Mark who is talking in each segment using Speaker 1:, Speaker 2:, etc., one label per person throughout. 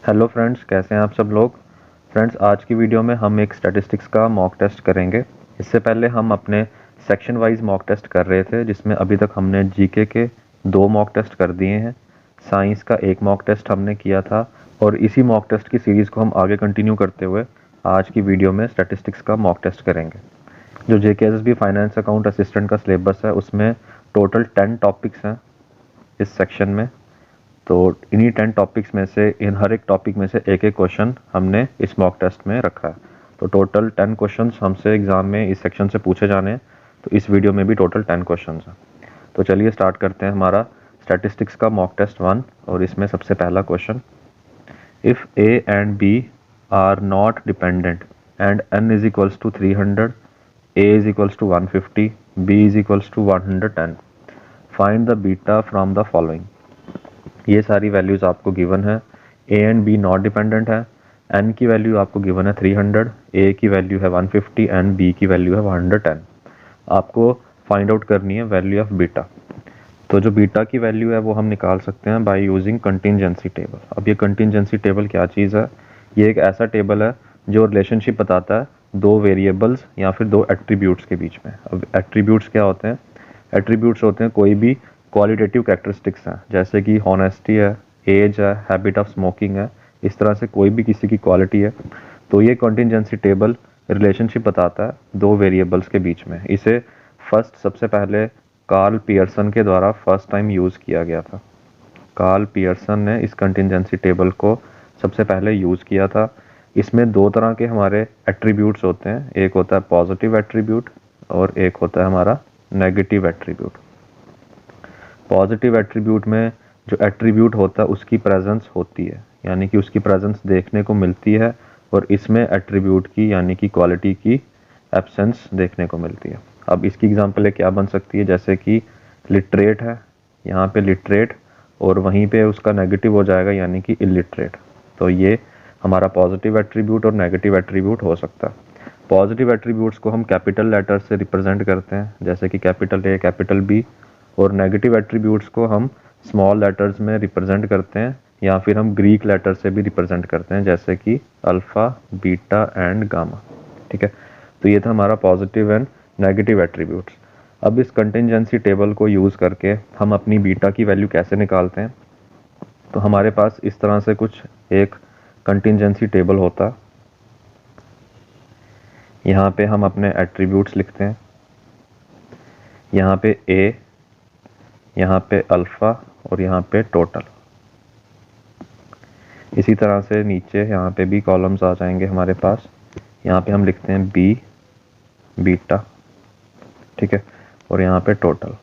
Speaker 1: Hello friends, कैसे हैं आप सब लोग। फ्रेंड्स, आज की वीडियो में हम एक स्टैटिस्टिक्स का मॉक टेस्ट करेंगे। इससे पहले हम अपने सेक्शन वाइज मॉक टेस्ट कर रहे थे, जिसमें अभी तक हमने जीके के 2 मॉक टेस्ट कर दिए हैं। साइंस का 1 मॉक टेस्ट हमने किया था और इसी मॉक टेस्ट की सीरीज़ को हम आगे कंटिन्यू करते हुए आज की वीडियो में स्टैटिस्टिक्स का मॉक टेस्ट करेंगे। जो जेकेएसएसबी फाइनेंस अकाउंट असिस्टेंट का सिलेबस है, उसमें टोटल 10 टॉपिक्स हैं इस सेक्शन में। तो इन्हीं 10 टॉपिक्स में से इन हर एक टॉपिक में से एक एक क्वेश्चन हमने इस मॉक टेस्ट में रखा है। तो टोटल 10 क्वेश्चंस हमसे एग्ज़ाम में इस सेक्शन से पूछे जाने हैं। तो इस वीडियो में भी टोटल 10 क्वेश्चंस हैं। तो चलिए स्टार्ट करते हैं हमारा स्टैटिस्टिक्स का मॉक टेस्ट 1। और इसमें सबसे पहला question, if A and B are not dependent and n is equals to 300, a is equals to 150, b is equals to 110, find the beta from the following. ये सारी वैल्यूज़ आपको given है। A and B not dependent है। N की value आपको given है 300, ए की value है 150 एंड बी की वैल्यू है 110। आपको फाइंड आउट करनी है वैल्यू ऑफ बीटा। तो जो बीटा की वैल्यू है वो हम निकाल सकते हैं बाय यूजिंग कंटिंजेंसी टेबल। अब ये कंटिंजेंसी टेबल क्या चीज़ है? ये एक ऐसा टेबल है जो रिलेशनशिप बताता है दो वेरिएबल्स या फिर दो एट्रीब्यूट्स के बीच में। अब एट्रीब्यूट्स क्या होते हैं? एट्रीब्यूट्स होते हैं कोई भी क्वालिटेटिव कैरेक्टरिस्टिक्स हैं, जैसे कि हॉनेस्टी है, एज है, हैबिट ऑफ स्मोकिंग है। इस तरह से कोई भी किसी की क्वालिटी है। तो ये कंटिंजेंसी टेबल रिलेशनशिप बताता है दो वेरिएबल्स के बीच में। इसे सबसे पहले कार्ल पियर्सन के द्वारा फर्स्ट टाइम यूज़ किया गया था। कार्ल पियर्सन ने इस कंटिंजेंसी टेबल को सबसे पहले यूज़ किया था। इसमें दो तरह के हमारे एट्रीब्यूट्स होते हैं, एक होता है पॉजिटिव एट्रीब्यूट और एक होता है हमारा नेगेटिव एट्रीब्यूट। पॉजिटिव एट्रीब्यूट में जो एट्रीब्यूट होता है उसकी प्रेजेंस होती है, यानी कि उसकी प्रेजेंस देखने को मिलती है, और इसमें एट्रीब्यूट की यानी कि क्वालिटी की एब्सेंस देखने को मिलती है। अब इसकी एग्जांपल क्या बन सकती है? जैसे कि लिटरेट है, यहाँ पे लिटरेट, और वहीं पे उसका नेगेटिव हो जाएगा यानी कि इलिटरेट। तो ये हमारा पॉजिटिव एट्रीब्यूट और नेगेटिव एट्रीब्यूट हो सकता है। पॉजिटिव एट्रीब्यूट्स को हम कैपिटल लेटर से रिप्रेजेंट करते हैं, जैसे कि कैपिटल ए, कैपिटल बी, और नेगेटिव एट्रीब्यूट्स को हम स्मॉल लेटर्स में रिप्रेजेंट करते हैं, या फिर हम ग्रीक लेटर से भी रिप्रेजेंट करते हैं, जैसे कि अल्फ़ा, बीटा एंड गामा। ठीक है, तो ये था हमारा पॉजिटिव एंड नेगेटिव एट्रीब्यूट्स। अब इस कंटिंजेंसी टेबल को यूज़ करके हम अपनी बीटा की वैल्यू कैसे निकालते हैं? तो हमारे पास इस तरह से कुछ एक कंटिंजेंसी टेबल होता। यहाँ पे हम अपने एट्रीब्यूट्स लिखते हैं, यहाँ पे ए, यहाँ पे अल्फ़ा और यहाँ पे टोटल। इसी तरह से नीचे यहाँ पे भी कॉलम्स आ जाएंगे हमारे पास। यहाँ पे हम लिखते हैं बी, बीटा, ठीक है, और यहाँ पे टोटल।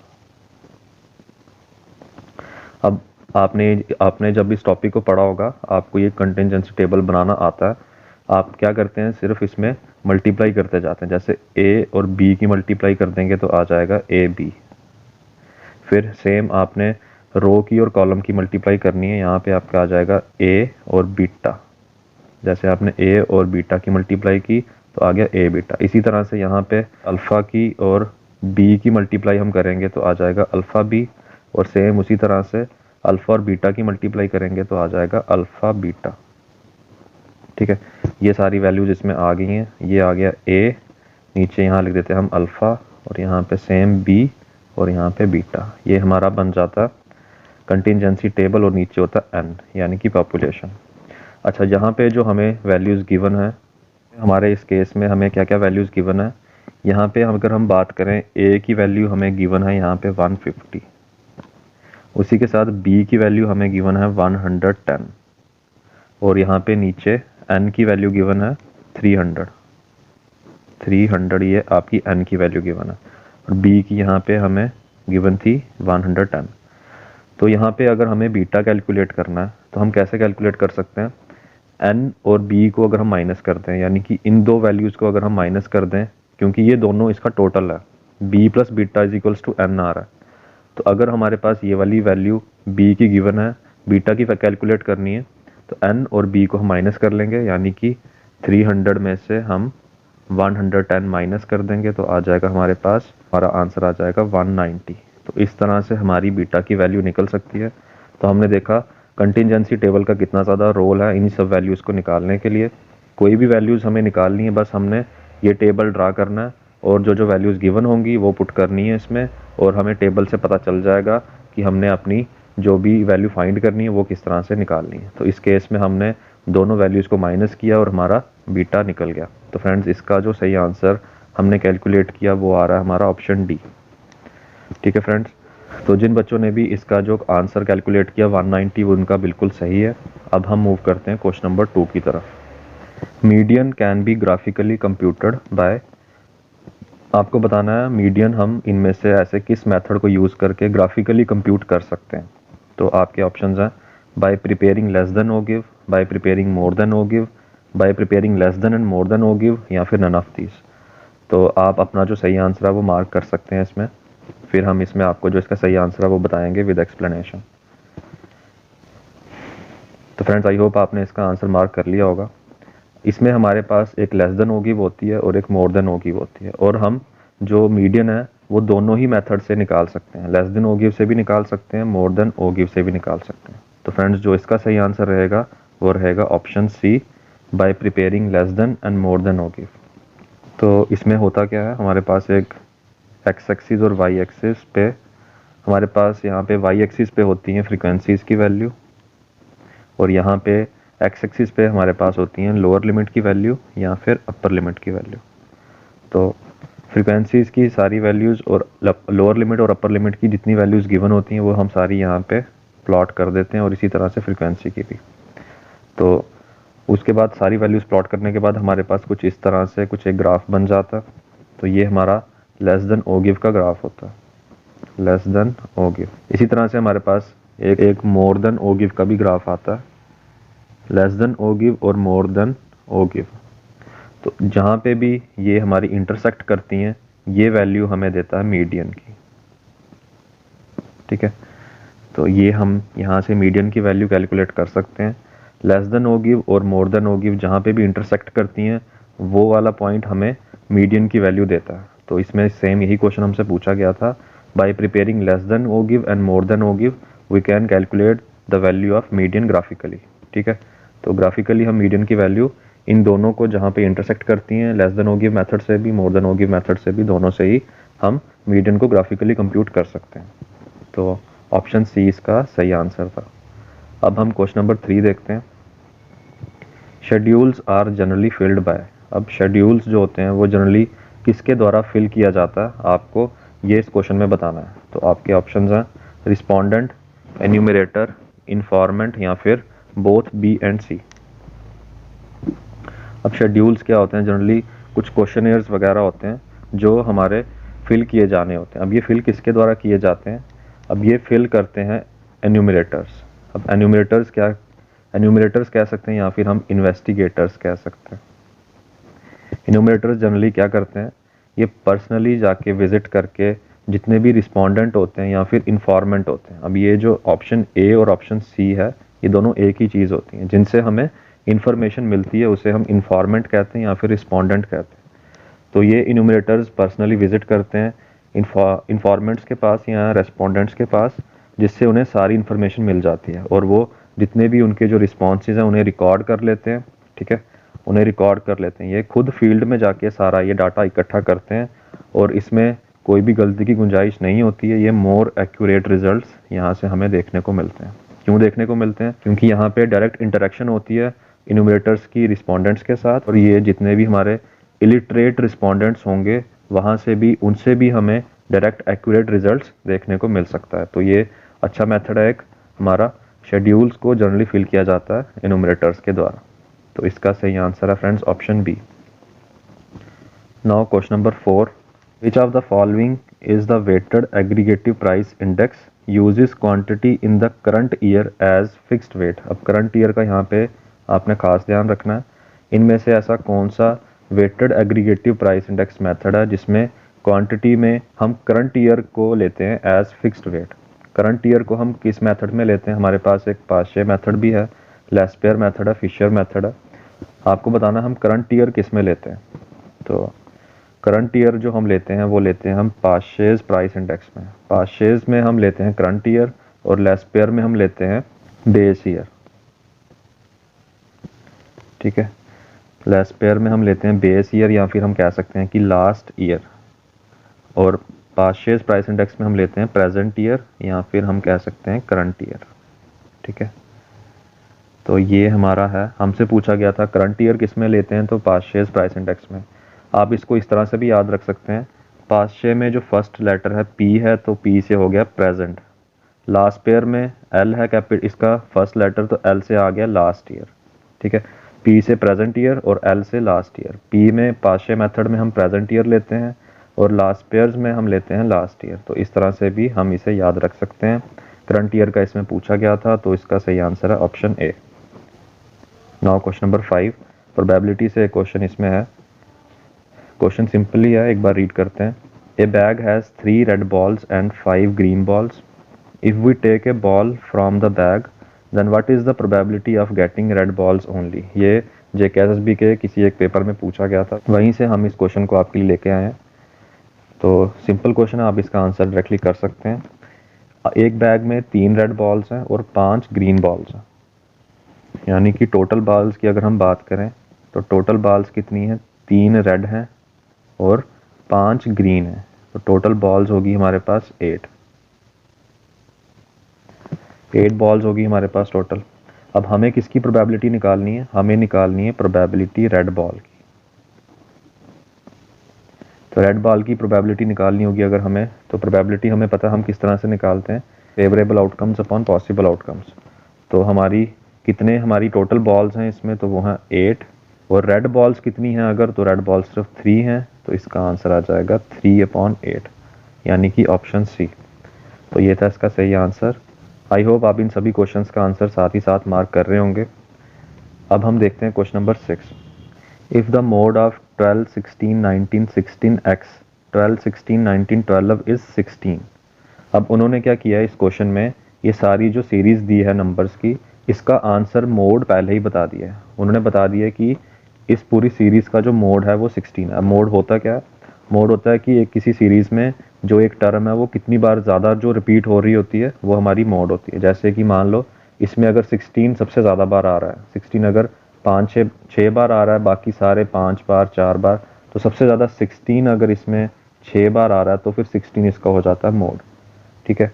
Speaker 1: अब आपने जब इस टॉपिक को पढ़ा होगा, आपको ये कंटिंजेंसी टेबल बनाना आता है। आप क्या करते हैं? सिर्फ इसमें मल्टीप्लाई करते जाते हैं। जैसे ए और बी की मल्टीप्लाई कर देंगे तो आ जाएगा ए बी। फिर सेम आपने रो की और कॉलम की मल्टीप्लाई करनी है, यहाँ पे आपका आ जाएगा ए और बीटा। जैसे आपने ए और बीटा की मल्टीप्लाई की तो आ गया ए बीटा। इसी तरह से यहाँ पे अल्फ़ा की और बी की मल्टीप्लाई हम करेंगे तो आ जाएगा अल्फ़ा बी, और सेम उसी तरह से अल्फ़ा और बीटा की मल्टीप्लाई करेंगे तो आ जाएगा अल्फ़ा बीटा। ठीक है, ये सारी वैल्यूज इसमें आ गई हैं। ये आ गया ए, नीचे यहाँ लिख देते हैं हम अल्फ़ा, और यहाँ पे सेम बी और यहाँ पे बीटा। ये हमारा बन जाता कंटिंजेंसी टेबल, और नीचे होता एन यानी कि पॉपुलेशन। अच्छा, यहाँ पे जो हमें वैल्यूज़ गिवन है, हमारे इस केस में हमें क्या क्या वैल्यूज़ गिवन है? यहाँ पे अगर हम बात करें, ए की वैल्यू हमें गिवन है यहाँ पे 150, उसी के साथ बी की वैल्यू हमें गिवन है 110, और यहाँ पे नीचे एन की वैल्यू गिवन है 300। ये आपकी एन की वैल्यू गिवन है, और बी की यहाँ पे हमें गिवन थी 110। तो यहाँ पे अगर हमें बीटा कैलकुलेट करना है तो हम कैसे कैलकुलेट कर सकते हैं? एन और बी को अगर हम माइनस कर दें, यानी कि इन दो वैल्यूज़ को अगर हम माइनस कर दें, क्योंकि ये दोनों इसका टोटल है, B plus beta is equals to N आ रहा है। तो अगर हमारे पास ये वाली वैल्यू बी की गिवन है, बीटा की कैलकुलेट करनी है, तो एन और बी को हम माइनस कर लेंगे, यानी कि 300 में से हम 110 माइनस कर देंगे तो आ जाएगा हमारे पास, हमारा आंसर आ जाएगा 190। तो इस तरह से हमारी बीटा की वैल्यू निकल सकती है। तो हमने देखा कंटिजेंसी टेबल का कितना ज़्यादा रोल है इन सब वैल्यूज़ को निकालने के लिए। कोई भी वैल्यूज़ हमें निकालनी है, बस हमने ये टेबल ड्रा करना है और जो जो वैल्यूज़ गिवन होंगी वो पुट करनी है इसमें, और हमें टेबल से पता चल जाएगा कि हमने अपनी जो भी वैल्यू फाइंड करनी है वो किस तरह से निकालनी है। तो इस केस में हमने दोनों वैल्यूज़ को माइनस किया और हमारा बीटा निकल गया। तो फ्रेंड्स, इसका जो सही आंसर हमने कैलकुलेट किया वो आ रहा है हमारा ऑप्शन डी। ठीक है फ्रेंड्स, तो जिन बच्चों ने भी इसका जो आंसर कैलकुलेट किया 190, वो उनका बिल्कुल सही है। अब हम मूव करते हैं क्वेश्चन नंबर 2 की तरफ। Median can be graphically computed by, आपको बताना है मीडियन हम इनमें से ऐसे किस मेथड को यूज़ करके ग्राफिकली कंप्यूट कर सकते हैं। तो आपके ऑप्शंस हैं by preparing less than ogive, by preparing more than ogive, by preparing less than and more than ogive, या फिर नन ऑफ दीज। तो आप अपना जो सही आंसर है वो मार्क कर सकते हैं इसमें, फिर हम इसमें आपको जो इसका सही आंसर है वो बताएंगे विद एक्सप्लेनेशन। तो फ्रेंड्स, आई होप आपने इसका आंसर मार्क कर लिया होगा। इसमें हमारे पास एक लेस देन ओ गिव होती है और एक मोर देन ओ गिव होती है, और हम जो मीडियन है वो दोनों ही मेथड से निकाल सकते हैं, लेस देन ओ गिव से भी निकाल सकते हैं, मोर देन ओ गिव से भी निकाल सकते हैं। तो फ्रेंड्स, जो इसका सही आंसर रहेगा वो रहेगा option C, by preparing less than and more than ogive. तो इसमें होता क्या है, हमारे पास एक एक्स एक्सिस और वाई एक्सिस पे, हमारे पास यहाँ पे वाई एक्सिस पे होती हैं फ्रीक्वेंसीज़ की वैल्यू, और यहाँ पे एक्स एक्सिस पे हमारे पास होती हैं लोअर लिमिट की वैल्यू या फिर अपर लिमिट की वैल्यू। तो फ्रीक्वेंसीज़ की सारी वैल्यूज़ और लोअर लिमिट और अपर लिमिट की जितनी वैल्यूज़ गिवन होती हैं वो हम सारी यहाँ पे प्लॉट कर देते हैं, और इसी तरह से फ्रीक्वेंसी की भी। तो उसके बाद सारी वैल्यूज़ प्लॉट करने के बाद हमारे पास कुछ इस तरह से कुछ एक ग्राफ बन जाता है। तो ये हमारा लेस देन ओ गिव का ग्राफ होता है, लेस देन ओ गिव। इसी तरह से हमारे पास एक मोर देन ओ गिव का भी ग्राफ आता है, लेस देन ओ गिव और मोर देन ओ गिव। तो जहाँ पे भी ये हमारी इंटरसेक्ट करती हैं ये वैल्यू हमें देता है मीडियन की। ठीक है, तो ये हम यहाँ से मीडियन की वैल्यू कैलकुलेट कर सकते हैं। लेस देन ओ गिव और मोर देन ओ गिव जहाँ पे भी इंटरसेक्ट करती हैं वो वाला पॉइंट हमें मीडियन की वैल्यू देता है। तो इसमें सेम यही क्वेश्चन हमसे पूछा गया था, by preparing less than ogive and more than ogive we can calculate the value of median graphically. ठीक है, तो ग्राफिकली हम मीडियन की वैल्यू इन दोनों को जहाँ पे इंटरसेक्ट करती हैं, लेस देन ओ गिव मेथड से भी मोर देन ओ गिव मेथड से भी, दोनों से ही हम मीडियन को ग्राफिकली कंप्यूट कर सकते हैं। तो ऑप्शन सी इसका सही आंसर था। अब हम क्वेश्चन नंबर 3 देखते हैं। Schedules are generally filled by, अब शेड्यूल्स जो होते हैं वो जनरली किसके द्वारा फिल किया जाता है, आपको ये इस क्वेश्चन में बताना है। तो आपके ऑप्शंस हैं रिस्पोंडेंट, एन्यूमरेटर, इन्फॉर्मेंट, या फिर बोथ बी एंड सी। अब शेड्यूल्स क्या होते हैं, जनरली कुछ क्वेश्चनेयर्स वगैरह होते हैं जो हमारे फिल किए जाने होते हैं। अब ये फिल किसके द्वारा किए जाते हैं, अब ये फिल करते हैं एन्यूमरेटर्स। अब एन्यूमरेटर्स कह सकते हैं या फिर हम इन्वेस्टिगेटर्स कह सकते हैं। एन्यूमरेटर्स जनरली क्या करते हैं, ये पर्सनली जाके विजिट करके जितने भी रिस्पोंडेंट होते हैं या फिर इन्फॉर्मेंट होते हैं। अब ये जो ऑप्शन ए और ऑप्शन सी है ये दोनों एक ही चीज़ होती हैं, जिनसे हमें इंफॉर्मेशन मिलती है उसे हम इन्फॉर्मेंट कहते हैं या फिर रिस्पोंडेंट कहते हैं। तो ये इन्यूमरेटर्स पर्सनली विजिट करते हैं इन्फॉर्मेंट्स के पास या रेस्पोंडेंट्स के पास, जिससे उन्हें सारी इन्फॉर्मेशन मिल जाती है, और वो जितने भी उनके जो रिस्पॉन्सेज हैं उन्हें रिकॉर्ड कर लेते हैं। ठीक है, उन्हें रिकॉर्ड कर लेते हैं, ये खुद फील्ड में जाके सारा ये डाटा इकट्ठा करते हैं, और इसमें कोई भी गलती की गुंजाइश नहीं होती है। ये मोर एक्यूरेट रिजल्ट्स यहाँ से हमें देखने को मिलते हैं। क्यों देखने को मिलते हैं, क्योंकि यहाँ पे डायरेक्ट इंटरेक्शन होती है इन्यूमरेटर्स की रिस्पोंडेंट्स के साथ, और ये जितने भी हमारे इलिटरेट रिस्पोंडेंट्स होंगे वहाँ से भी उनसे भी हमें डायरेक्ट एक्यूरेट रिजल्ट्स देखने को मिल सकता है। तो ये अच्छा मेथड है एक हमारा, शेड्यूल्स को जनरली फिल किया जाता है इन्यूमरेटर्स के द्वारा। तो इसका सही आंसर है friends option B. Now question number 4, which of the following is the weighted aggregative price index uses quantity in the current year as fixed weight. अब करंट ईयर का यहाँ पे आपने खास ध्यान रखना है, इनमें से ऐसा कौन सा weighted aggregative price index method है जिसमें क्वांटिटी में हम करंट ईयर को लेते हैं as fixed weight. Current year को हम किस मेथड में लेते हैं, हमारे पास एक पाशे मेथड भी है, लेस्पेयर मेथड है, फिशर मेथड है। आपको बताना हम करंट ईयर किस में लेते हैं। तो करंट ईयर जो हम लेते हैं वो लेते हैं हम पाशेज प्राइस इंडेक्स में। पाशेज में हम लेते हैं करंट ईयर और लेस्पेयर में हम लेते हैं बेस ईयर, ठीक है। लेस पेयर में हम लेते हैं बेस ईयर या फिर हम कह सकते हैं कि लास्ट ईयर, और पास्ट प्राइस इंडेक्स में हम लेते हैं प्रेजेंट ईयर या फिर हम कह सकते हैं करंट ईयर, ठीक है। तो ये हमारा है, हमसे पूछा गया था करंट ईयर किस में लेते हैं, तो पास्ट प्राइस इंडेक्स में। आप इसको इस तरह से भी याद रख सकते हैं, पास्ट में जो फर्स्ट लेटर है पी है, तो पी से हो गया प्रेजेंट। लास्ट पेयर में एल है कैपिटल, इसका फर्स्ट लेटर, तो एल से आ गया लास्ट ईयर, ठीक है। पी से प्रेजेंट ईयर और एल से लास्ट ईयर। पी में पास्ट मेथड में हम प्रेजेंट ईयर लेते हैं और लास्ट पेयर्स में हम लेते हैं लास्ट ईयर। तो इस तरह से भी हम इसे याद रख सकते हैं। करंट ईयर का इसमें पूछा गया था, तो इसका सही आंसर है option A. Now question number 5, probability से एक क्वेश्चन इसमें है। क्वेश्चन सिंपली है, एक बार रीड करते हैं। A bag has 3 red balls and 5 green balls. If we take a ball from the bag then what is the probability of getting red balls only. ये JKSSB के किसी एक पेपर में पूछा गया था, वहीं से हम इस क्वेश्चन को आपके लिए लेके आए हैं। तो सिंपल क्वेश्चन है, आप इसका आंसर डायरेक्टली कर सकते हैं। एक बैग में 3 रेड बॉल्स हैं और 5 ग्रीन बॉल्स हैं, यानी कि टोटल बॉल्स की अगर हम बात करें तो टोटल बॉल्स कितनी है, 3 रेड हैं और 5 ग्रीन हैं, तो टोटल बॉल्स होगी हमारे पास 8 बॉल्स होगी हमारे पास टोटल। अब हमें किसकी प्रोबेबिलिटी निकालनी है, हमें निकालनी है प्रोबेबिलिटी रेड बॉल की। तो रेड बॉल की प्रोबेबिलिटी निकालनी होगी अगर हमें, तो प्रोबेबिलिटी हमें पता है हम किस तरह से निकालते हैं, favourable outcomes upon possible outcomes. तो हमारी कितने हमारी टोटल बॉल्स हैं इसमें, तो वो हैं 8, और रेड बॉल्स कितनी हैं अगर, तो रेड बॉल्स सिर्फ 3 हैं, तो इसका आंसर आ जाएगा 3/8, यानी कि ऑप्शन सी। तो ये था इसका सही आंसर। आई होप आप इन सभी क्वेश्चंस का आंसर साथ ही साथ मार्क कर रहे होंगे। अब हम देखते हैं question number 6। If the mode of 12, 16, 19, 16x 12, 16, 19, 12 is 16। अब उन्होंने क्या किया है इस क्वेश्चन में, ये सारी जो सीरीज दी है नंबर्स की, इसका आंसर मोड पहले ही बता दिया है। उन्होंने बता दिया कि इस पूरी सीरीज का जो मोड है वो 16 है। अब मोड होता क्या है, मोड होता है कि एक किसी सीरीज में जो एक टर्म है वो कितनी बार ज़्यादा जो रिपीट हो रही होती है वो हमारी मोड होती है। जैसे कि मान लो इसमें अगर 16 सबसे ज़्यादा बार आ रहा है, 16 अगर 5-6 बार आ रहा है, बाकी सारे 5 बार 4 बार, तो सबसे ज़्यादा 16 अगर इसमें 6 बार आ रहा है तो फिर 16 इसका हो जाता है मोड, ठीक है।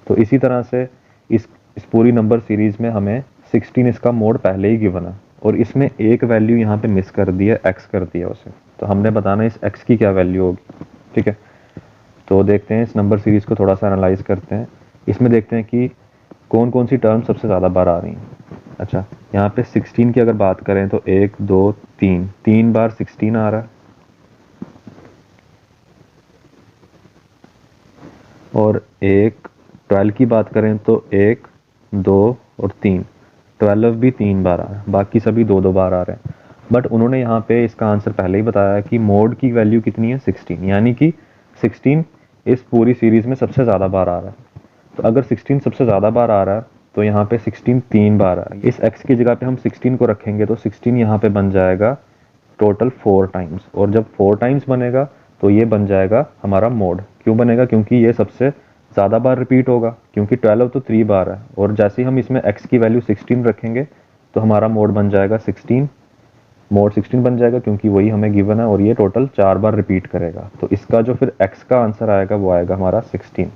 Speaker 1: तो इसी तरह से इस पूरी नंबर सीरीज में हमें 16 इसका मोड पहले ही गिवन है, और इसमें एक वैल्यू यहाँ पे मिस कर दी है, x कर दिया उसे, तो हमने बताना इस x की क्या वैल्यू होगी, ठीक है। तो देखते हैं इस नंबर सीरीज को थोड़ा सा एनालाइज करते हैं। इसमें देखते हैं कि कौन कौन सी टर्म सबसे ज़्यादा बार आ रही हैं। अच्छा, यहाँ पे 16 की अगर बात करें तो 1 2 3 बार 16 आ रहा है, और 12 की बात करें तो 1 2 और 12 भी 3 बार आ रहा है, बाकी सभी 2 बार आ रहे हैं। बट उन्होंने यहाँ पे इसका आंसर पहले ही बताया कि मोड की वैल्यू कितनी है 16, यानी कि 16 इस पूरी सीरीज में सबसे ज़्यादा बार आ रहा है। तो अगर 16 सबसे ज़्यादा बार आ रहा है तो यहाँ पे 16 3 बार आ रहा है। इस x की जगह पे हम 16 को रखेंगे तो 16 यहाँ पे बन जाएगा टोटल 4 टाइम्स, और जब 4 टाइम्स बनेगा तो ये बन जाएगा हमारा मोड। क्यों बनेगा, क्योंकि ये सबसे ज़्यादा बार रिपीट होगा, क्योंकि 12 तो 3 बार है, और जैसे ही हम इसमें x की वैल्यू 16 रखेंगे तो हमारा मोड बन जाएगा 16, मोड 16 बन जाएगा, क्योंकि वही हमें गिवन है, और ये टोटल 4 बार रिपीट करेगा। तो इसका जो फिर x का आंसर आएगा वो आएगा हमारा 16,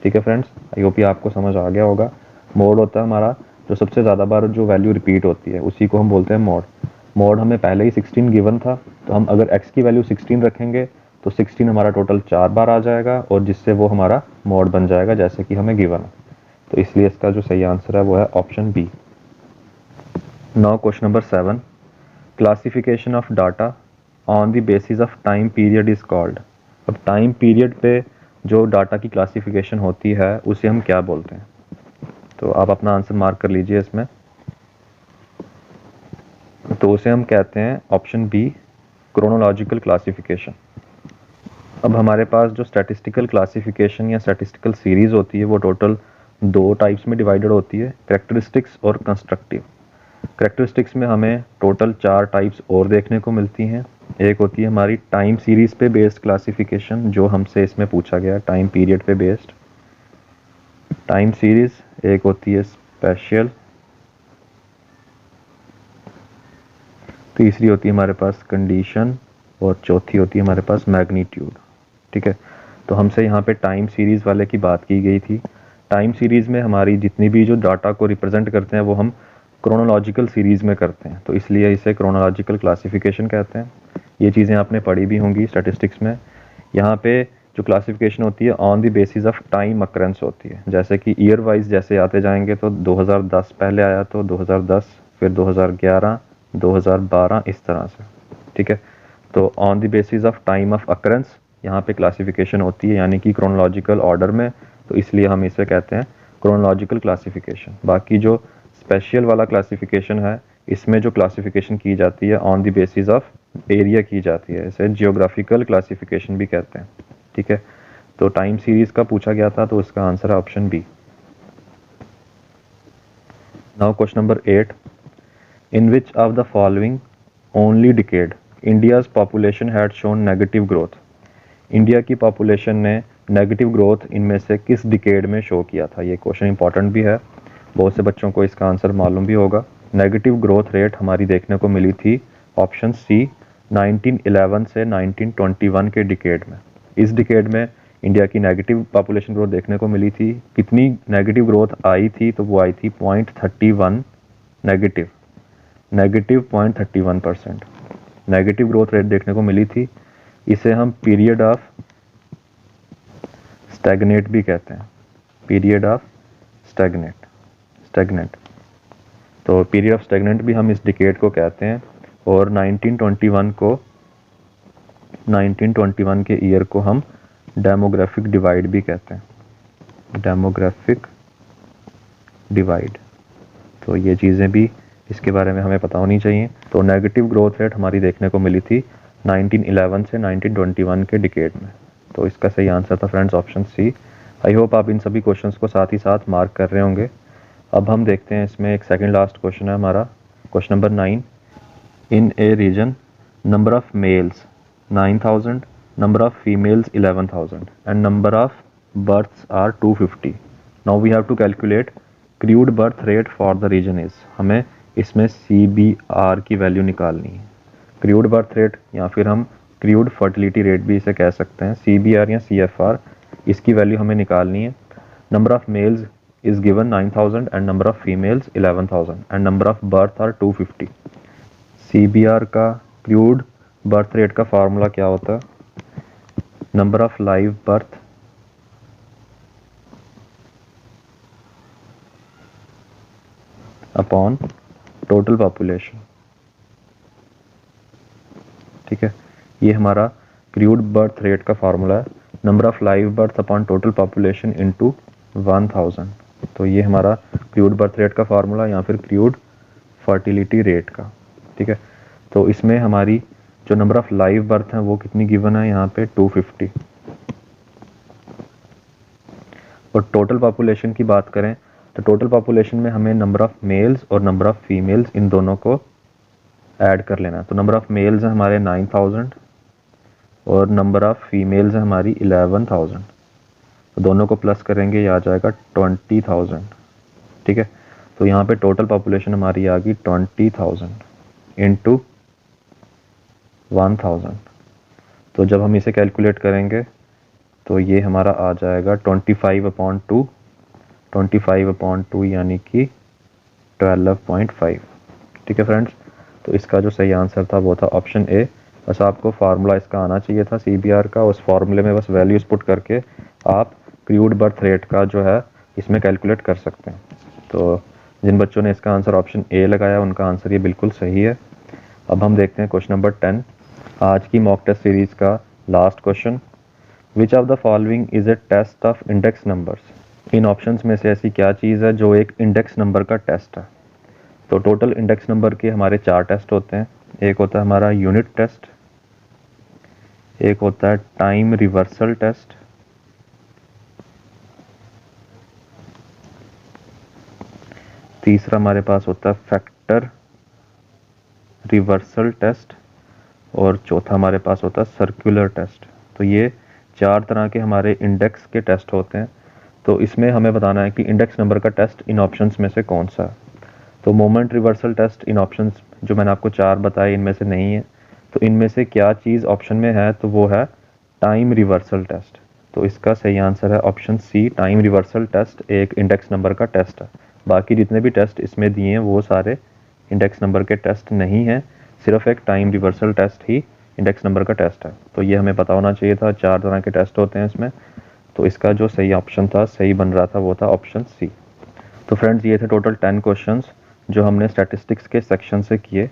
Speaker 1: ठीक है फ्रेंड्स। आई होप ये आपको समझ आ गया होगा। मोड होता है हमारा जो सबसे ज़्यादा बार जो वैल्यू रिपीट होती है, उसी को हम बोलते हैं मोड। मोड हमें पहले ही 16 गिवन था, तो हम अगर x की वैल्यू 16 रखेंगे तो 16 हमारा टोटल 4 बार आ जाएगा, और जिससे वो हमारा मोड बन जाएगा जैसे कि हमें गिवन है। तो इसलिए इसका जो सही आंसर है वो है option B. Now question number 7, classification of data on the basis of time period is called. अब टाइम पीरियड पे जो डाटा की क्लासिफिकेशन होती है उसे हम क्या बोलते हैं, तो आप अपना आंसर मार्क कर लीजिए इसमें। तो उसे हम कहते हैं ऑप्शन बी, क्रोनोलॉजिकल क्लासिफिकेशन। अब हमारे पास जो स्टैटिस्टिकल क्लासिफिकेशन या स्टैटिस्टिकल सीरीज होती है वो टोटल 2 टाइप्स में डिवाइडेड होती है, कैरेक्टरिस्टिक्स और कंस्ट्रक्टिव। कैरेक्टरिस्टिक्स में हमें टोटल 4 टाइप्स और देखने को मिलती हैं। एक होती है हमारी टाइम सीरीज पे बेस्ड क्लासिफिकेशन, जो हमसे इसमें पूछा गया टाइम पीरियड पे बेस्ड टाइम सीरीज। एक होती है स्पेशियल तीसरी होती है हमारे पास कंडीशन और चौथी होती है हमारे पास मैग्नीट्यूड। ठीक है, तो हमसे यहाँ पे टाइम सीरीज़ वाले की बात की गई थी। टाइम सीरीज़ में हमारी जितनी भी जो डाटा को रिप्रेजेंट करते हैं वो हम क्रोनोलॉजिकल सीरीज़ में करते हैं, तो इसलिए इसे क्रोनोलॉजिकल क्लासिफिकेशन कहते हैं। ये चीज़ें आपने पढ़ी भी होंगी स्टैटिस्टिक्स में। यहाँ पे जो क्लासिफिकेशन होती है on the basis of time occurrence होती है, जैसे कि ईयर वाइज जैसे आते जाएंगे तो 2010 पहले आया तो 2010, फिर 2011, 2012 इस तरह से। ठीक है, तो on the basis of time of occurrences यहाँ पे क्लासिफिकेशन होती है, यानी कि क्रोनोलॉजिकल ऑर्डर में, तो इसलिए हम इसे कहते हैं क्रोनोलॉजिकल क्लासिफिकेशन। बाकी जो स्पेशल वाला क्लासिफिकेशन है, इसमें जो क्लासिफिकेशन की जाती है on the basis of area की जाती है, इसे जियोग्राफिकल क्लासिफिकेशन भी कहते हैं। ठीक है, तो टाइम सीरीज का पूछा गया था, तो इसका आंसर है option B. Now question number 8, in which of the following only decade India's population had shown negative growth. India की पॉपुलेशन ने नेगेटिव ग्रोथ इनमें से किस डिकेड में शो किया था। ये क्वेश्चन इंपॉर्टेंट भी है, बहुत से बच्चों को इसका आंसर मालूम भी होगा। नेगेटिव ग्रोथ रेट हमारी देखने को मिली थी ऑप्शन सी 1911 से 1921 के डिकेड में। इस डिकेड में इंडिया की नेगेटिव पॉपुलेशन ग्रोथ देखने को मिली थी। कितनी नेगेटिव ग्रोथ आई थी, तो वो आई थी 0.31 नेगेटिव 0.31% नेगेटिव ग्रोथ रेट देखने को मिली थी। इसे हम पीरियड ऑफ स्टैग्नेट भी कहते हैं, पीरियड ऑफ स्टैग्नेट। तो पीरियड ऑफ स्टैग्नेंट भी हम इस डिकेड को कहते हैं। और 1921 के ईयर को हम डेमोग्राफिक डिवाइड भी कहते हैं, डेमोग्राफिक डिवाइड। तो ये चीज़ें भी इसके बारे में हमें पता होनी चाहिए। तो नेगेटिव ग्रोथ रेट हमारी देखने को मिली थी 1911 से 1921 के डिकेड में। तो इसका सही आंसर था friends option C. I hope आप इन सभी क्वेश्चंस को साथ ही साथ मार्क कर रहे होंगे। अब हम देखते हैं, इसमें एक सेकंड लास्ट क्वेश्चन है हमारा, question number 9, in a region number of males 9000, number of females 11000 and number of births are 250। Now we have to calculate crude birth rate for the region is. हमें इसमें CBR की value निकालनी है, crude birth rate या फिर हम crude fertility rate भी इसे कह सकते हैं, CBR या CFR, इसकी वैल्यू हमें निकालनी है। Number of mails is given 9000 and number of females 11000 and number of birth are 250। CBR का क्रूड बर्थ रेट का फार्मूला क्या होता है, number of live birth upon total population. ठीक है, ये हमारा क्रूड बर्थ रेट का फार्मूला है, number of live birth upon total population into 1000। तो ये हमारा क्रूड बर्थ रेट का फार्मूला या फिर क्रूड फर्टिलिटी रेट का। ठीक है, तो इसमें हमारी जो नंबर ऑफ लाइव बर्थ हैं वो कितनी गिवन है यहाँ पे 250। और टोटल पॉपुलेशन की बात करें तो टोटल पॉपुलेशन में हमें नंबर ऑफ मेल्स और नंबर ऑफ फीमेल्स इन दोनों को ऐड कर लेना है। तो नंबर ऑफ मेल्स हैं हमारे 9000 और नंबर ऑफ फीमेल्स हैं हमारी 11000, तो दोनों को प्लस करेंगे, ये आ जाएगा 20000। ठीक है, तो यहाँ पे टोटल पॉपुलेशन हमारी आ गई 20000 इंटू 1000। तो जब हम इसे कैलकुलेट करेंगे तो ये हमारा आ जाएगा 25/2, 25/2 यानी कि 12.5। ठीक है फ्रेंड्स, तो इसका जो सही आंसर था वो था ऑप्शन ए। बस आपको फार्मूला इसका आना चाहिए था CBR का, उस फार्मूले में बस वैल्यूज पुट करके आप क्रूड बर्थ रेट का जो है इसमें कैलकुलेट कर सकते हैं। तो जिन बच्चों ने इसका आंसर ऑप्शन ए लगाया उनका आंसर ये बिल्कुल सही है। अब हम देखते हैं क्वेश्चन नंबर 10, आज की मॉक टेस्ट सीरीज का last question. Which of the following is a test of index numbers. इन ऑप्शंस में से ऐसी क्या चीज़ है जो एक इंडेक्स नंबर का टेस्ट है। तो टोटल इंडेक्स नंबर के हमारे 4 टेस्ट होते हैं। एक होता है हमारा यूनिट टेस्ट, एक होता है टाइम रिवर्सल टेस्ट, तीसरा हमारे पास होता है फैक्टर रिवर्सल टेस्ट और चौथा हमारे पास होता है सर्कुलर टेस्ट। तो ये 4 तरह के हमारे इंडेक्स के टेस्ट होते हैं। तो इसमें हमें बताना है कि इंडेक्स नंबर का टेस्ट इन ऑप्शंस में से कौन सा है। तो मोमेंट रिवर्सल टेस्ट इन ऑप्शंस जो मैंने आपको 4 बताए इनमें से नहीं है। तो इनमें से क्या चीज़ ऑप्शन में है, तो वो है टाइम रिवर्सल टेस्ट। तो इसका सही आंसर है option C, time reversal test एक इंडेक्स नंबर का टेस्ट है। बाकी जितने भी टेस्ट इसमें दिए हैं वो सारे इंडेक्स नंबर के टेस्ट नहीं हैं, सिर्फ एक टाइम रिवर्सल टेस्ट ही इंडेक्स नंबर का टेस्ट है। तो ये हमें पता होना चाहिए था, 4 तरह के टेस्ट होते हैं इसमें। तो इसका जो सही ऑप्शन था, सही बन रहा था, वो था ऑप्शन सी। तो फ्रेंड्स ये थे टोटल 10 क्वेश्चंस जो हमने स्टैटिस्टिक्स के सेक्शन से किए।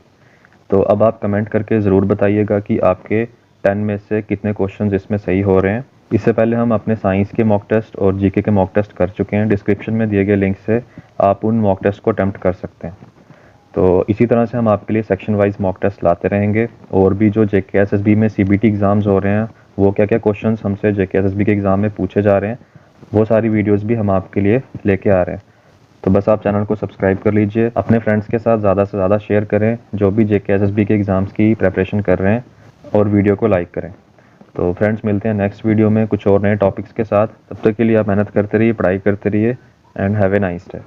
Speaker 1: तो अब आप कमेंट करके ज़रूर बताइएगा कि आपके 10 में से कितने क्वेश्चंस इसमें सही हो रहे हैं। इससे पहले हम अपने साइंस के मॉक टेस्ट और जीके के मॉक टेस्ट कर चुके हैं। डिस्क्रिप्शन में दिए गए लिंक से आप उन मॉक टेस्ट को अटेम्प्ट कर सकते हैं। तो इसी तरह से हम आपके लिए सेक्शन वाइज मॉक टेस्ट लाते रहेंगे। और भी जो JKSSB में CBT एग्ज़ाम्स हो रहे हैं, वो क्या क्या क्वेश्चंस हमसे JKSSB के एग्ज़ाम में पूछे जा रहे हैं, वो सारी वीडियोस भी हम आपके लिए लेके आ रहे हैं। तो बस आप चैनल को सब्सक्राइब कर लीजिए, अपने फ्रेंड्स के साथ ज़्यादा से ज़्यादा शेयर करें जो भी JKSSB के एग्ज़ाम्स की प्रेपरेशन कर रहे हैं, और वीडियो को लाइक करें। तो फ्रेंड्स मिलते हैं नेक्स्ट वीडियो में कुछ और नए टॉपिक्स के साथ। तब तक के लिए आप मेहनत करते रहिए, पढ़ाई करते रहिए, and have a nice day.